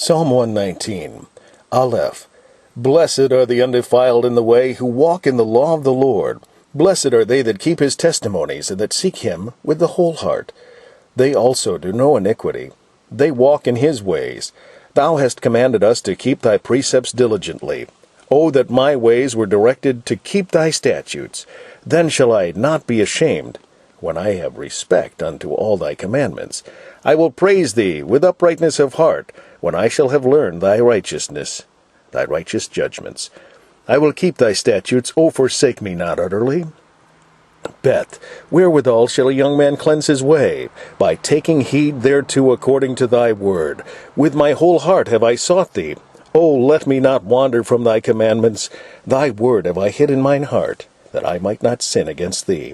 Psalm 119, Aleph. Blessed are the undefiled in the way, who walk in the law of the Lord. Blessed are they that keep his testimonies, and that seek him with the whole heart. They also do no iniquity. They walk in his ways. Thou hast commanded us to keep thy precepts diligently. O that my ways were directed to keep thy statutes! Then shall I not be ashamed, when I have respect unto all thy commandments. I will praise thee with uprightness of heart, when I shall have learned thy righteousness, thy righteous judgments. I will keep thy statutes, O forsake me not utterly. Bet, wherewithal shall a young man cleanse his way? By taking heed thereto according to thy word. With my whole heart have I sought thee. O let me not wander from thy commandments. Thy word have I hid in mine heart, that I might not sin against thee.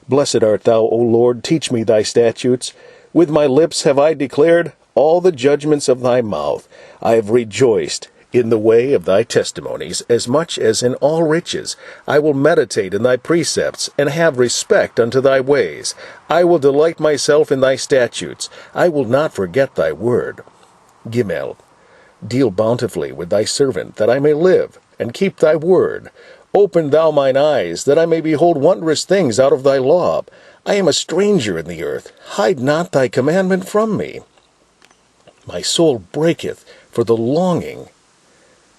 Blessed art thou, O Lord, teach me thy statutes. With my lips have I declared all the judgments of thy mouth. I have rejoiced in the way of thy testimonies, as much as in all riches. I will meditate in thy precepts, and have respect unto thy ways. I will delight myself in thy statutes. I will not forget thy word. Gimel. Deal bountifully with thy servant, that I may live, and keep thy word. Open thou mine eyes, that I may behold wondrous things out of thy law. I am a stranger in the earth. Hide not thy commandment from me. My soul breaketh for the longing,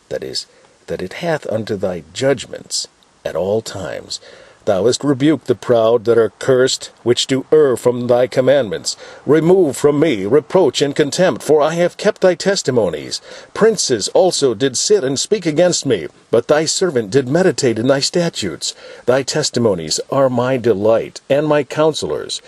that it hath unto thy judgments at all times. Thou hast rebuked the proud that are cursed, which do err from thy commandments. Remove from me reproach and contempt, for I have kept thy testimonies. Princes also did sit and speak against me, but thy servant did meditate in thy statutes. Thy testimonies are my delight, and my counselors.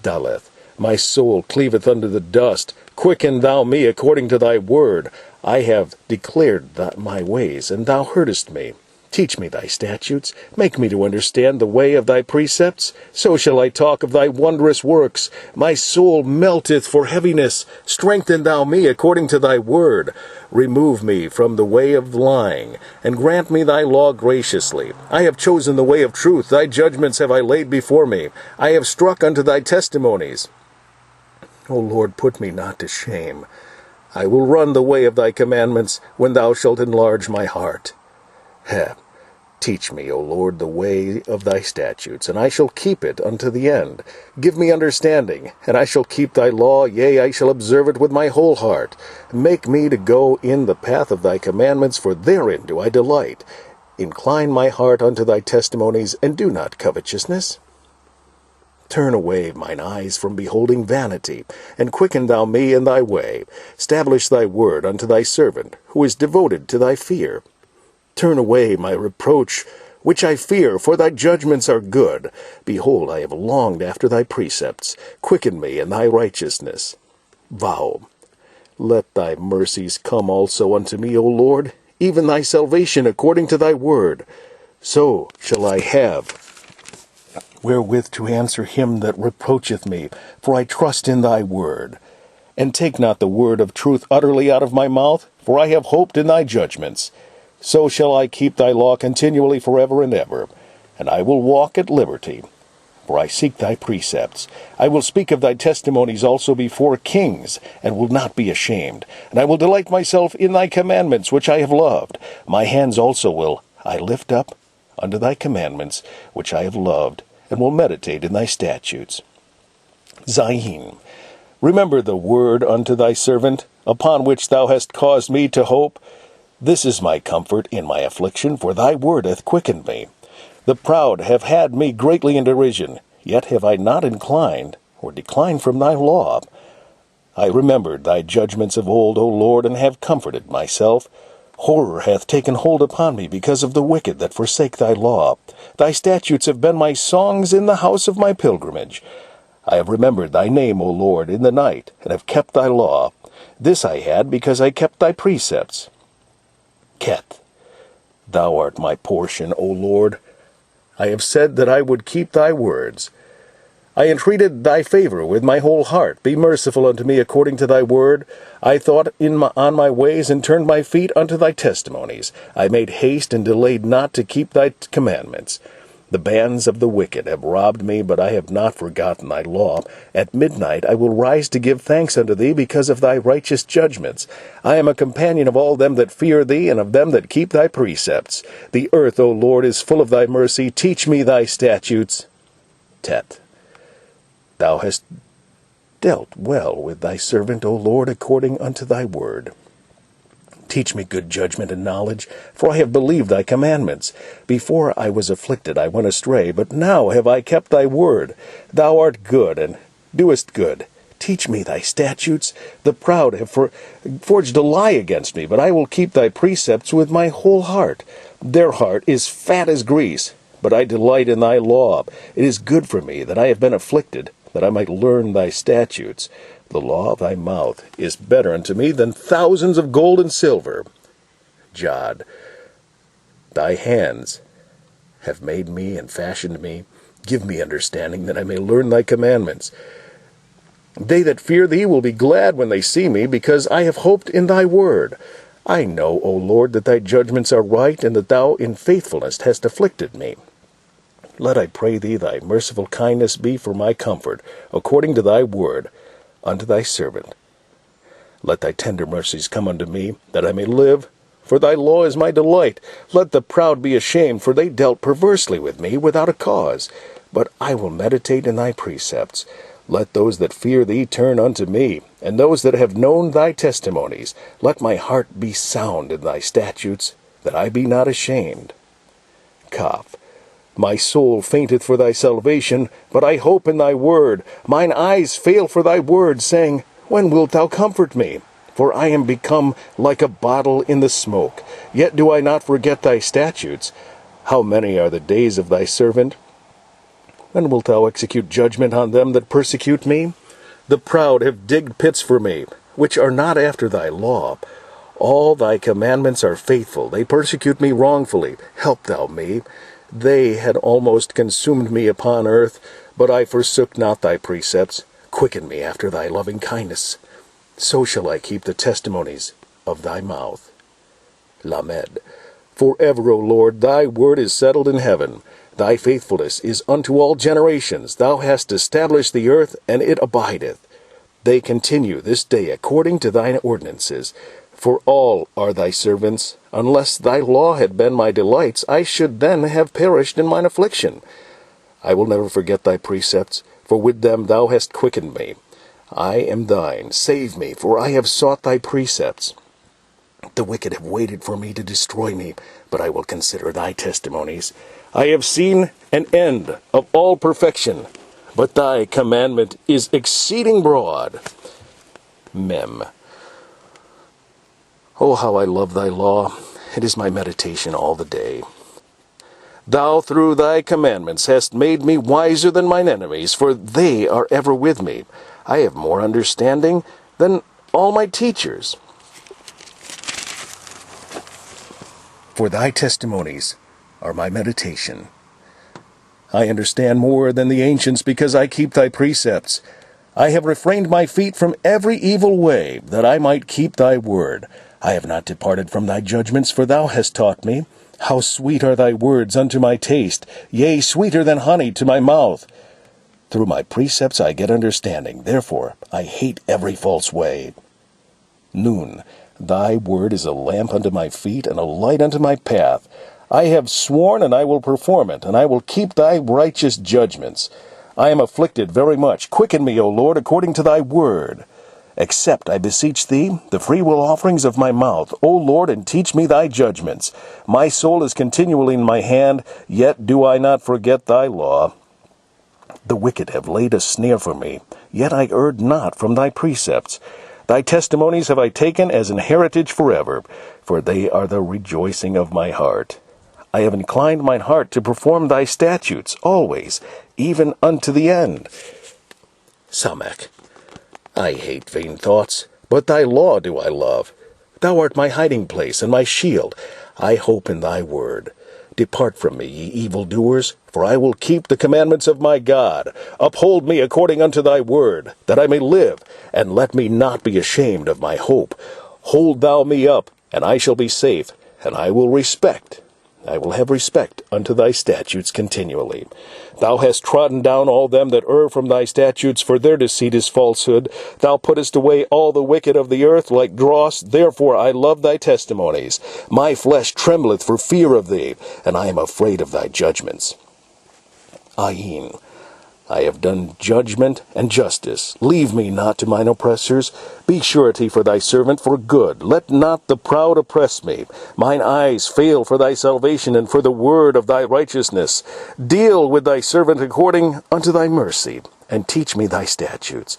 Daleth, my soul cleaveth unto the dust. Quicken thou me according to thy word. I have declared my ways, and thou heardest me. Teach me thy statutes. Make me to understand the way of thy precepts. So shall I talk of thy wondrous works. My soul melteth for heaviness. Strengthen thou me according to thy word. Remove me from the way of lying, and grant me thy law graciously. I have chosen the way of truth. Thy judgments have I laid before me. I have struck unto thy testimonies. O Lord, put me not to shame. I will run the way of thy commandments, when thou shalt enlarge my heart. Teach me, O Lord, the way of thy statutes, and I shall keep it unto the end. Give me understanding, and I shall keep thy law, yea, I shall observe it with my whole heart. Make me to go in the path of thy commandments, for therein do I delight. Incline my heart unto thy testimonies, and do not covetousness. Turn away mine eyes from beholding vanity, and quicken thou me in thy way. Establish thy word unto thy servant, who is devoted to thy fear. Turn away my reproach, which I fear, for thy judgments are good. Behold, I have longed after thy precepts. Quicken me in thy righteousness. Vow. Let thy mercies come also unto me, O Lord, even thy salvation according to thy word. So shall I have wherewith to answer him that reproacheth me, for I trust in thy word. And take not the word of truth utterly out of my mouth, for I have hoped in thy judgments. So shall I keep thy law continually forever and ever, and I will walk at liberty, for I seek thy precepts. I will speak of thy testimonies also before kings, and will not be ashamed. And I will delight myself in thy commandments, which I have loved. My hands also will I lift up unto thy commandments, which I have loved, and will meditate in thy statutes. Zayin. Remember the word unto thy servant, upon which thou hast caused me to hope. This is my comfort in my affliction, for thy word hath quickened me. The proud have had me greatly in derision, yet have I not inclined, or declined from thy law. I remembered thy judgments of old, O Lord, and have comforted myself. Horror hath taken hold upon me because of the wicked that forsake thy law. Thy statutes have been my songs in the house of my pilgrimage. I have remembered thy name, O Lord, in the night, and have kept thy law. This I had because I kept thy precepts. Keth. Thou art my portion, O Lord. I have said that I would keep thy words. I entreated thy favor with my whole heart. Be merciful unto me according to thy word. I thought on my ways, and turned my feet unto thy testimonies. I made haste and delayed not to keep thy commandments. The bands of the wicked have robbed me, but I have not forgotten thy law. At midnight I will rise to give thanks unto thee because of thy righteous judgments. I am a companion of all them that fear thee, and of them that keep thy precepts. The earth, O Lord, is full of thy mercy. Teach me thy statutes. Tet. Thou hast dealt well with thy servant, O Lord, according unto thy word. Teach me good judgment and knowledge, for I have believed thy commandments. Before I was afflicted I went astray, but now have I kept thy word. Thou art good, and doest good. Teach me thy statutes. The proud have forged a lie against me, but I will keep thy precepts with my whole heart. Their heart is fat as grease, but I delight in thy law. It is good for me that I have been afflicted, that I might learn thy statutes. The law of thy mouth is better unto me than thousands of gold and silver. Jod, thy hands have made me and fashioned me. Give me understanding, that I may learn thy commandments. They that fear thee will be glad when they see me, because I have hoped in thy word. I know, O Lord, that thy judgments are right, and that thou in faithfulness hast afflicted me. Let, I pray thee, thy merciful kindness be for my comfort, according to thy word, unto thy servant. Let thy tender mercies come unto me, that I may live, for thy law is my delight. Let the proud be ashamed, for they dealt perversely with me without a cause. But I will meditate in thy precepts. Let those that fear thee turn unto me, and those that have known thy testimonies. Let my heart be sound in thy statutes, that I be not ashamed. Kaf. My soul fainteth for thy salvation, but I hope in thy word. Mine eyes fail for thy word, saying, When wilt thou comfort me? For I am become like a bottle in the smoke. Yet do I not forget thy statutes. How many are the days of thy servant? When wilt thou execute judgment on them that persecute me? The proud have digged pits for me, which are not after thy law. All thy commandments are faithful. They persecute me wrongfully. Help thou me. They had almost consumed me upon earth, but I forsook not thy precepts. Quicken me after thy loving kindness. So shall I keep the testimonies of thy mouth. Lamed. Forever, O Lord, thy word is settled in heaven. Thy faithfulness is unto all generations. Thou hast established the earth, and it abideth. They continue this day according to thine ordinances. For all are thy servants. Unless thy law had been my delights, I should then have perished in mine affliction. I will never forget thy precepts, for with them thou hast quickened me. I am thine. Save me, for I have sought thy precepts. The wicked have waited for me to destroy me, but I will consider thy testimonies. I have seen an end of all perfection, but thy commandment is exceeding broad. Mem. Oh, how I love thy law! It is my meditation all the day. Thou through thy commandments hast made me wiser than mine enemies, for they are ever with me. I have more understanding than all my teachers. For thy testimonies are my meditation. I understand more than the ancients, because I keep thy precepts. I have refrained my feet from every evil way, that I might keep thy word. I have not departed from thy judgments, for thou hast taught me. How sweet are thy words unto my taste, yea, sweeter than honey to my mouth. Through my precepts I get understanding, therefore I hate every false way. Nun, thy word is a lamp unto my feet, and a light unto my path. I have sworn, and I will perform it, and I will keep thy righteous judgments. I am afflicted very much. Quicken me, O Lord, according to thy word. Accept, I beseech thee, the freewill offerings of my mouth, O Lord, and teach me thy judgments. My soul is continually in my hand, yet do I not forget thy law. The wicked have laid a snare for me, yet I erred not from thy precepts. Thy testimonies have I taken as an heritage forever, for they are the rejoicing of my heart. I have inclined mine heart to perform thy statutes always, even unto the end. Samek. I hate vain thoughts, but thy law do I love. Thou art my hiding place and my shield. I hope in thy word. Depart from me, ye evildoers, for I will keep the commandments of my God. Uphold me according unto thy word, that I may live, and let me not be ashamed of my hope. Hold thou me up, and I shall be safe, and I will respect I will have respect unto thy statutes continually. Thou hast trodden down all them that err from thy statutes, for their deceit is falsehood. Thou puttest away all the wicked of the earth like dross. Therefore I love thy testimonies. My flesh trembleth for fear of thee, and I am afraid of thy judgments. Ayin. I have done judgment and justice. Leave me not to mine oppressors. Be surety for thy servant for good. Let not the proud oppress me. Mine eyes fail for thy salvation and for the word of thy righteousness. Deal with thy servant according unto thy mercy, and teach me thy statutes.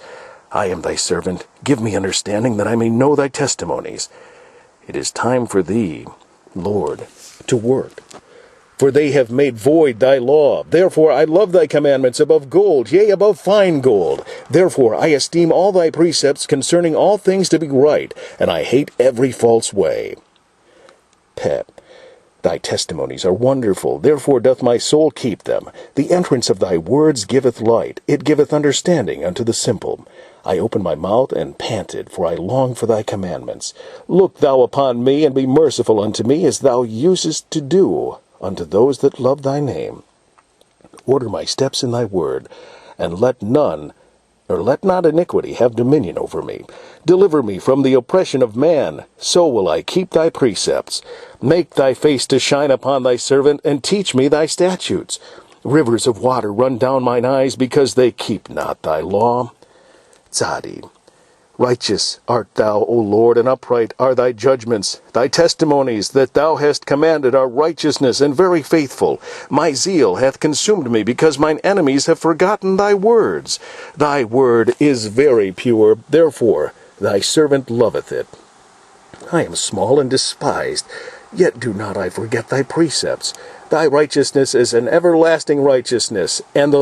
I am thy servant. Give me understanding that I may know thy testimonies. It is time for thee, Lord, to work. For they have made void thy law. Therefore I love thy commandments above gold, yea, above fine gold. Therefore I esteem all thy precepts concerning all things to be right, and I hate every false way. Pet. Thy testimonies are wonderful, therefore doth my soul keep them. The entrance of thy words giveth light, it giveth understanding unto the simple. I opened my mouth and panted, for I long for thy commandments. Look thou upon me, and be merciful unto me, as thou usest to do unto those that love thy name. Order my steps in thy word, and let not iniquity have dominion over me. Deliver me from the oppression of man, so will I keep thy precepts. Make thy face to shine upon thy servant, and teach me thy statutes. Rivers of water run down mine eyes, because they keep not thy law. Tzadi. Righteous art thou, O Lord, and upright are thy judgments. Thy testimonies that thou hast commanded are righteousness and very faithful. My zeal hath consumed me, because mine enemies have forgotten thy words. Thy word is very pure, therefore thy servant loveth it. I am small and despised, yet do not I forget thy precepts. Thy righteousness is an everlasting righteousness, and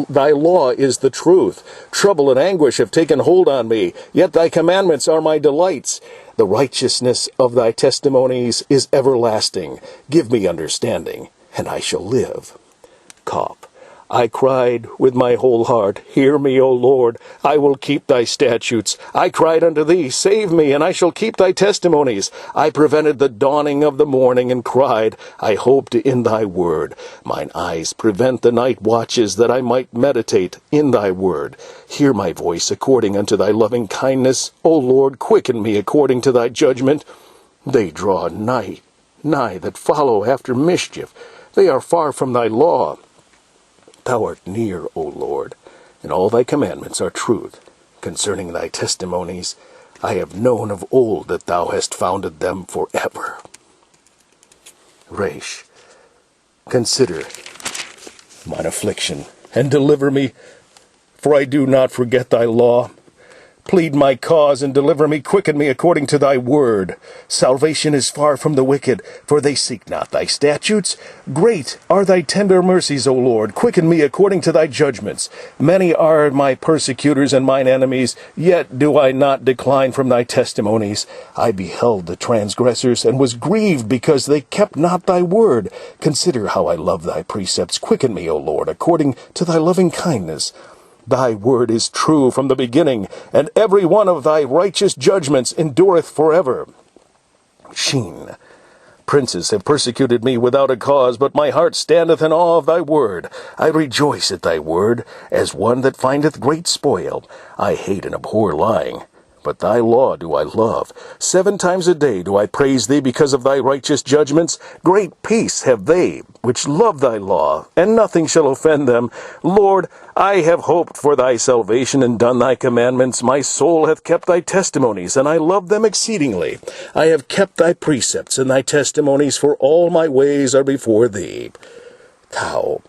thy law is the truth. Trouble and anguish have taken hold on me, yet thy commandments are my delights. The righteousness of thy testimonies is everlasting. Give me understanding, and I shall live. Cough. I cried with my whole heart, Hear me, O Lord, I will keep thy statutes. I cried unto thee, Save me, and I shall keep thy testimonies. I prevented the dawning of the morning, and cried, I hoped in thy word. Mine eyes prevent the night watches, that I might meditate in thy word. Hear my voice according unto thy loving kindness. O Lord, quicken me according to thy judgment. They draw nigh that follow after mischief. They are far from thy law. Thou art near, O Lord, and all thy commandments are truth. Concerning thy testimonies, I have known of old that thou hast founded them forever. Resh. Consider mine affliction, and deliver me, for I do not forget thy law. Plead my cause, and deliver me. Quicken me according to thy word. Salvation is far from the wicked, for they seek not thy statutes. Great are thy tender mercies, O Lord. Quicken me according to thy judgments. Many are my persecutors and mine enemies, yet do I not decline from thy testimonies. I beheld the transgressors, and was grieved because they kept not thy word. Consider how I love thy precepts. Quicken me, O Lord, according to thy loving kindness. Thy word is true from the beginning, and every one of thy righteous judgments endureth forever. Shin. Princes have persecuted me without a cause, but my heart standeth in awe of thy word. I rejoice at thy word, as one that findeth great spoil. I hate and abhor lying, but thy law do I love. 7 times a day do I praise thee because of thy righteous judgments. Great peace have they which love thy law, and nothing shall offend them. Lord, I have hoped for thy salvation and done thy commandments. My soul hath kept thy testimonies, and I love them exceedingly. I have kept thy precepts and thy testimonies, for all my ways are before thee. Thou.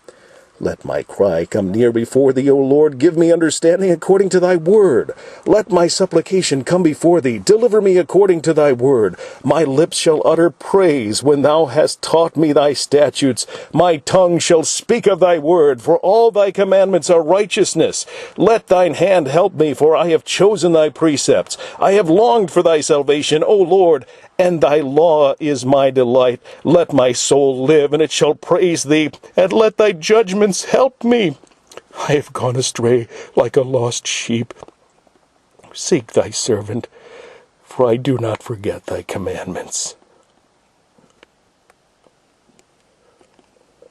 Let my cry come near before thee, O Lord. Give me understanding according to thy word. Let my supplication come before thee. Deliver me according to thy word. My lips shall utter praise when thou hast taught me thy statutes. My tongue shall speak of thy word, for all thy commandments are righteousness. Let thine hand help me, for I have chosen thy precepts. I have longed for thy salvation, O Lord, and thy law is my delight. Let my soul live, and it shall praise thee, and let thy judgments help me. I have gone astray like a lost sheep. Seek thy servant, for I do not forget thy commandments.